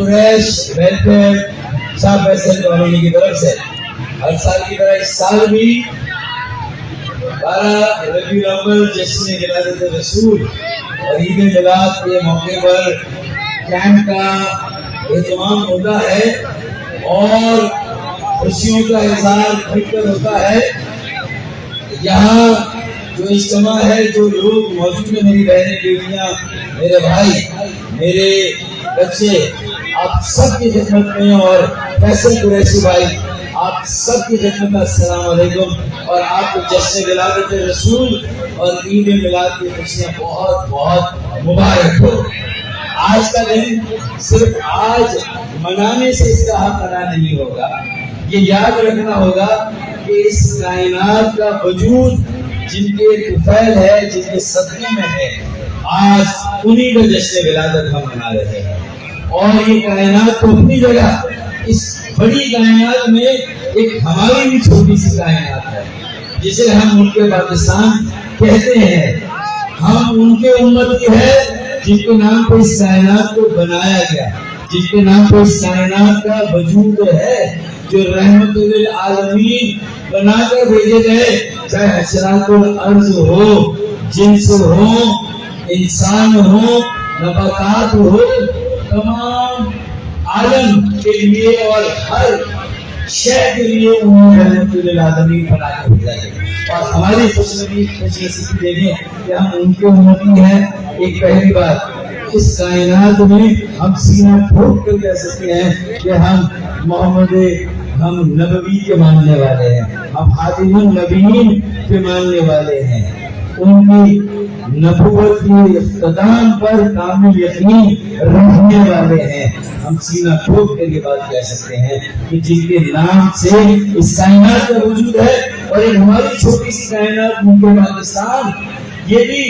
قریش welfare صاحب Faisal colony کی طرف سے ہر سال کی طرح اس سال بھی 12 ربیع الاول جشن ولادت رسول اور عید میلاد کے موقع پر کیمپ کا اہتمام ہوتا ہے اور خوشیوں کا اظہار کھل کر ہوتا ہے. یہاں جو اجتماع ہے، جو لوگ موجود ہیں، میری بہنیں بیٹیاں، میرے بھائی، میرے بچے، آپ سب کی خدمت میں اور فیصل قریشی بھائی آپ سب کی خدمت میں السلام علیکم. اور آپ کو جشن ولادت رسول اور عید میلاد کی خوشیاں بہت بہت مبارک ہو. آج کا دن صرف آج منانے سے اس کا حق ادا نہیں ہوگا. یہ یاد رکھنا ہوگا کہ اس کائنات کا وجود جن کے طفیل ہے، جن کے صدقے میں ہے، آج انہی کا جشن ولادت ہم منا رہے ہیں. اور یہ کائنات تو اپنی جگہ، اس بڑی کائنات میں ایک ہماری بھی چھوٹی سی کائنات ہے جسے ہم ملک پاکستان کہتے ہیں. ہم ان کے امتی ہے جن کے نام پر اس کائنات کو بنایا گیا، جن کے نام پر اس کائنات کا وجود ہے، جو رحمت للعالمین بنا کر بھیجے گئے. چاہے حشرات الارض ہو، جنس ہو، انسان ہو، نباتات ہو، تمام عالم کے لیے اور ہر شے کے لیے انہیں رحمت للعالمین بنا کر بھیجا گیا. اور ہماری خوش نصیبی دیکھیں کہ ہم ان کے امتی ہیں. ایک پہلی بات، اس کائنات میں ہم سینہ ٹھوک کر کہہ سکتے ہیں کہ ہم نبوی کے ماننے والے ہیں، ہم خاتم النبیین کے ماننے والے ہیں. ان کی نبوت کی اختتام پر کامل یقین رکھنے والے ہیں. ہم سینہ ٹھوک کر یہ بات کہہ سکتے ہیں کہ جن کے نام سے اس کائنات کا وجود ہے اور ایک ہماری چھوٹی سی کائنات ملک پاکستان، یہ بھی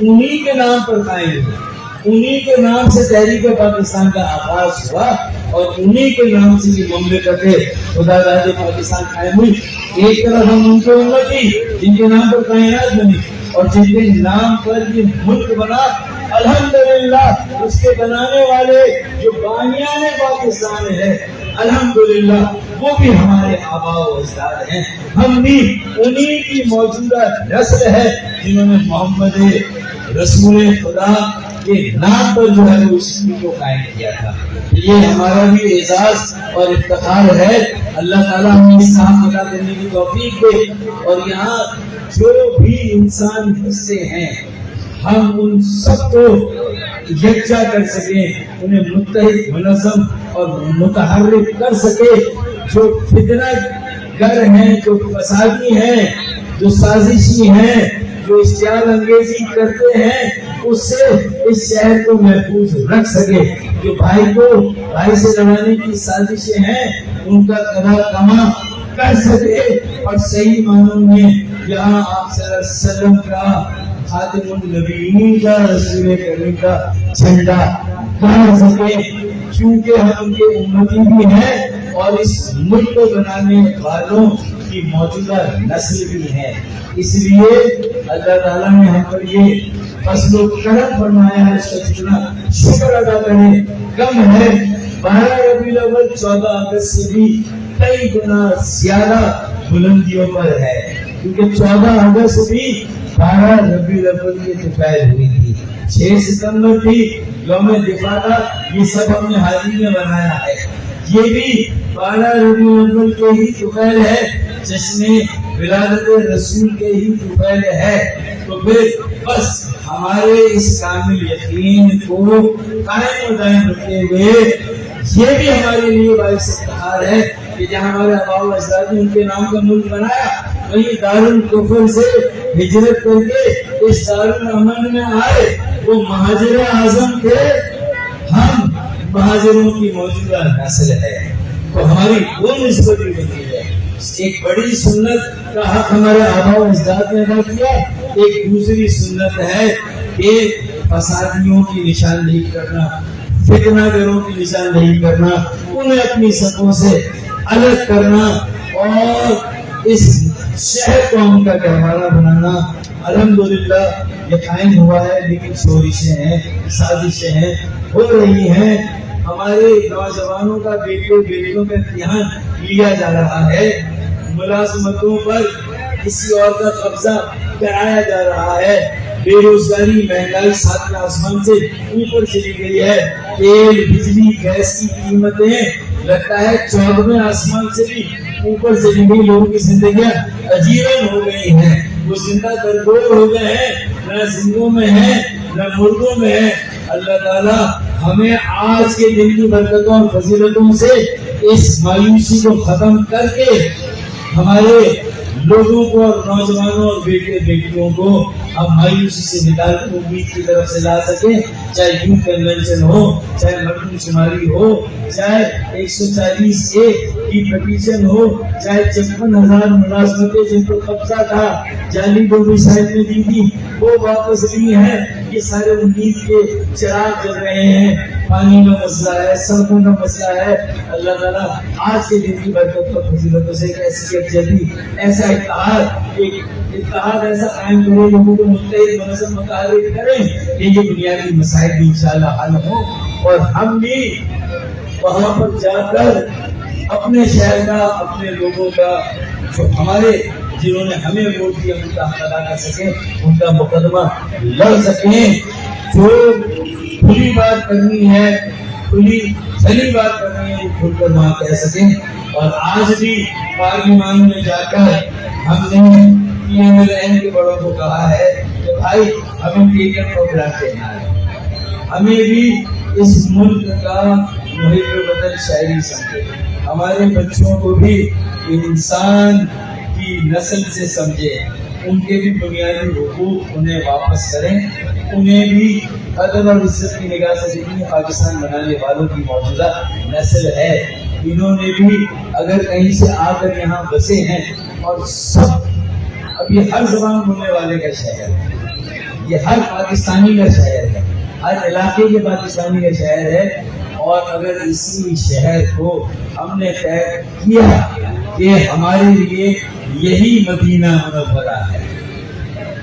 انہی کے نام پر قائم ہے. انہی کے نام سے تحریک پاکستان کا آغاز ہوا اور انہی کے نام سے یہ مملکت خدا داد پاکستان قائم ہوئی. ایک طرف ہم ان کے امتی جن کے نام پر کائنات بنی اور جن کے نام پر یہ ملک بنا، الحمدللہ اس کے بنانے والے جو بانیان پاکستان ہے، الحمدللہ وہ بھی ہمارے آباء و اجداد ہیں. ہم بھی انہی کی موجودہ نسل ہے جنہوں نے محمد رسول خدا کے نام پر جو ہے وہ اس کو قائم کیا تھا. یہ ہمارا بھی اعزاز اور افتخار ہے. اللہ تعالیٰ ہمیں اس کام ادا کرنے کی توفیق دے. اور یہاں جو بھی انسان حصے ہیں، ہم ان سب کو یکجا کر سکیں، انہیں متحد، منظم اور متحرک کر سکے. جو فتنہ گر ہیں، جو فسادی ہیں، جو سازشی ہیں، جو اشتعال انگیزی کرتے ہیں، اس سے اس شہر کو محفوظ رکھ سکے. جو بھائی کو بھائی سے لڑانے کی سازشیں ہیں، ان کا کما کر سکے اور صحیح معنوں میں یہاں آپ صلی اللہ علیہ وسلم کا خاتم النبیین کا رسول کریم کا جھنڈا گاڑ سکے. کیونکہ ہم ان کے امتی بھی ہیں اور اس ملک کو بنانے والوں کی موجودہ نسل بھی ہے. اس لیے اللہ تعالیٰ نے ہم پر یہ فضل و کرم فرمایا ہے، اس کا جتنا شکر ادا کریں کم ہے. 12 ربیع الاول 14 اگست سے بھی کئی گنا زیادہ بلندیوں پر ہے، کیونکہ 14 اگست بھی 12 ربیع الاول کی طفیل ہوئی تھی. 6 ستمبر تھی یوم دفاع کا، یہ سب ہم نے حال ہی میں بنایا ہے. یہ بھی 12 ربیع الاول کے ہی طفیل ہے، جشن ولادت رسول کے ہی طفیل ہے. تو پھر بس ہمارے اس کامل یقین کو قائم و دائم رکھتے ہوئے یہ بھی ہمارے لیے باعث افتخار ہے کہ جہاں ہمارے آباء و اجداد نے ان کے نام کا ملک بنایا، وہیں دارالکفر سے ہجرت کر کے اس دارالامن میں آئے. وہ مہاجر اعظم تھے، ہم مہاجروں کی موجودہ نسل ہے. تو ہماری وہ نسبت بھی بنتی ہے. ایک بڑی سنت کا حق ہمارے آباء و اجداد نے ادا کیا. ایک دوسری سنت ہے کہ فسادیوں کی نشاندہی کرنا، فتنہ گروں کی نشاندہی کرنا، انہیں اپنی صفوں سے الگ کرنا اور اس شہر کو ان کا گہوارہ بنانا. الحمدللہ یہ قائم ہوا ہے، لیکن شورشیں ہیں، سازشیں ہیں، ہو رہی ہیں. ہمارے نوجوانوں کا بیٹیوں کا امتحان لیا جا رہا ہے، ملازمتوں پر کسی اور کا قبضہ کرایا جا رہا ہے، بے روزگاری مہنگائی ساتھ آسمان سے اوپر چلی گئی ہے، تیل بجلی گیس کی قیمتیں لگتا ہے 14ویں آسمان سے بھی اوپر چلی گئی، لوگوں کی زندگیاں عجیب ہو گئی ہیں، وہ زندہ درگور ہو گئے ہیں، نہ زندوں میں ہیں نہ مردوں میں ہیں۔ اللہ تعالیٰ ہمیں آج کے دن کی برکتوں اور فضیلتوں سے اس مایوسی کو ختم کر کے ہمارے لوگوں کو اور نوجوانوں اور بیٹیوں کو ہم مایوسی سے نکال کر امید کی طرف سے لا سکیں، چاہے یوتھ کنونشن ہو، چاہے مردم شماری ہو، چاہے 140A کی پٹیشن ہو، چاہے 56,000 ملازمتیں جن کو قبضہ تھا جعلی ڈومیسائل میں دی تھی وہ واپس لی ہیں، یہ سارے امید کے چراغ جل رہے ہیں، پانی کا مسئلہ ہے، سڑکوں کا مسئلہ ہے۔ اللہ تعالیٰ آج کے دن کی برکت اور فضیلتوں سے ایک ایسی یکجہتی، ایسا اتحاد ایسا قائم کرے، لوگوں کو متحد منظم متحرک کریں کہ یہ بنیادی مسائل بھی انشاءاللہ حل ہوں، اور ہم بھی وہاں پر جا کر اپنے شہر کا، اپنے لوگوں کا، جو ہمارے جنہوں نے ہمیں ووٹ دیا ان کا حق ادا کر سکیں، ان کا مقدمہ لڑ سکیں، جو کھلی بات کرنی ہے، کھلی صحیح بات کرنی ہے، وہ کھل کر وہاں کہہ سکیں۔ اور آج بھی پارلیمان میں جا کر ہم نے PMLN کے بڑوں کو کہا ہے کہ بھائی ہمیں ٹیکن پروگرام دینا ہے، ہمیں بھی اس ملک کا محب وطن شہری سمجھے، ہمارے بچوں کو بھی انسان کی نسل سے سمجھے، ان کے بھی بنیادی حقوق انہیں واپس کریں، انہیں بھی قدر اور عزت کی نگاہ سے دیکھیں۔ پاکستان بنانے والوں کی موجودہ نسل ہے، انہوں نے بھی اگر کہیں سے آ کر یہاں بسے ہیں، اور سب اب یہ ہر زبان بولنے والے کا شہر ہے، یہ ہر پاکستانی کا شہر ہے، ہر علاقے کے پاکستانی کا شہر ہے، اور اگر اسی شہر کو ہم نے طے کیا کہ ہمارے لیے یہی مدینہ منورہ ہے،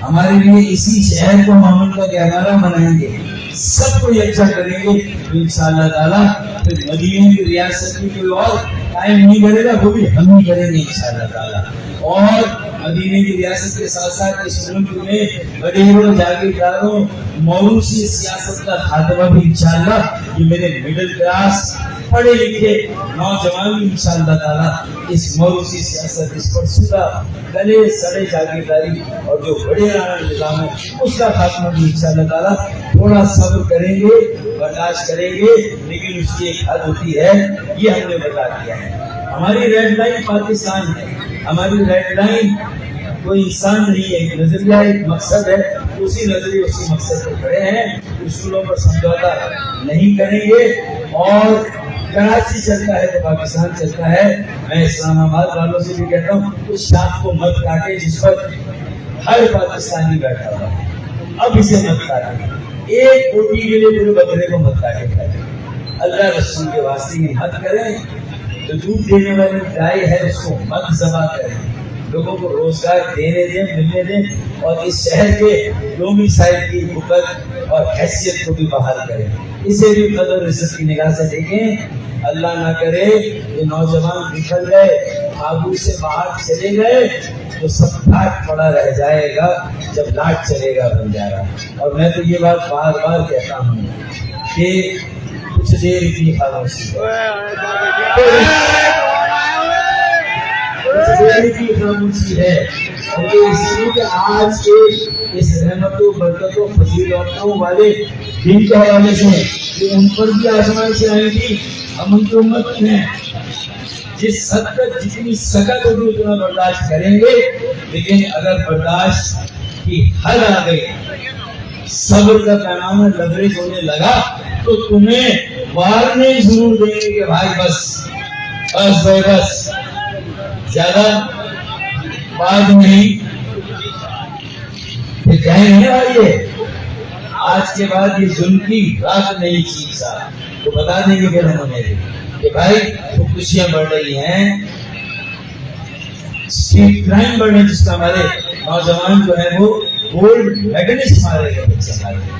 ہمارے لیے اسی شہر کو ہم کا گہوارہ منائیں گے، سب کو یکجا کریں گے، انشاءاللہ تعالیٰ پھر مدینے کی ریاست کی کوئی اور قائم نہیں کرے گا، وہ بھی ہم ہی کریں گے انشاءاللہ تعالیٰ۔ اور مدینے کی ریاست کے ساتھ ساتھ اس ملک میں وڈیروں، جاگیرداروں، موروثی سیاست کا خاتمہ بھی انشاءاللہ، یہ میرے مڈل کلاس پڑھے لکھے نوجوان بھی انشاءاللہ تعالیٰ اس موروثی سیاست، اس پر سودہ گلے سڑے جاگیرداری اور جو بڑے نظام ہے اس کا خاتمہ بھی انشاءاللہ تعالیٰ۔ تھوڑا صبر کریں گے، برداشت کریں گے، لیکن اس کی ایک حد ہوتی ہے، یہ ہم نے بتا دیا ہے۔ ہماری ریڈ لائن پاکستان ہے، ہماری ریڈ لائن کوئی انسان نہیں ہے، ایک نظریہ، ایک مقصد ہے، اسی نظریے اسی مقصد پہ کھڑے ہیں، اصولوں پر سمجھوتا نہیں کریں گے۔ اور کراچی چلتا ہے تو پاکستان چلتا ہے، میں اسلام آباد والوں سے بھی کہتا ہوں اس شاخ کو مت کاٹے جس پر ہر پاکستانی بیٹھا ہوا، اب اسے مت کاٹے، ایک روٹی کے لیے پورے بکرے کو مت کاٹے کھائے، اللہ رسول کے واسطے یہ مت کریں۔ جو دودھ دینے والی گائے ہے اس کو مت ذبح کریں، لوگوں کو روزگار دینے دیں، ملنے دیں، اور اس شہر کے ڈومیسائل کی حکومت اور حیثیت کو بھی بحال کریں، اسے بھی قدر عزت کی نگاہ سے دیکھیں۔ اللہ نہ کرے یہ نوجوان نکل گئے، آبو سے باہر چلے گئے تو سب لاٹ پڑا رہ جائے گا جب لاٹ چلے گا بنجارا۔ اور میں تو یہ بات بار بار کہتا ہوں کہ کچھ دیر کی خاموشی ہے، اور یہ اس لیے کہ آج کے اس رحمتوں برکتوں فضیلتوں والے دن کے حوالے سے کہ ان پر بھی آسمان سے آئیں گی، ہم ان کی امت ہیں، جس حد تک جتنی سکت ہوگی اتنا برداشت کریں گے، لیکن اگر برداشت کی حد آ گئی، صبر کا پیمانہ لبریز ہونے لگا تو تمہیں وارننگ ضرور دیں گے کہ بھائی بس بس بھائی بس، زیادہ بات نہیں، پھر کہیں گے بھائی آج کے بعد یہ ظلم کی رات نہیں چیزا، تو بتا دیں گے پھر ہم انہیں کہ بھائی خودکشیاں بڑھ رہی ہیں، اسٹریٹ کرائم بڑھ رہے ہیں، جس کا ہمارے نوجوان جو ہے وہ گولڈ میڈلسٹ مارے گئے بچے ہمارے،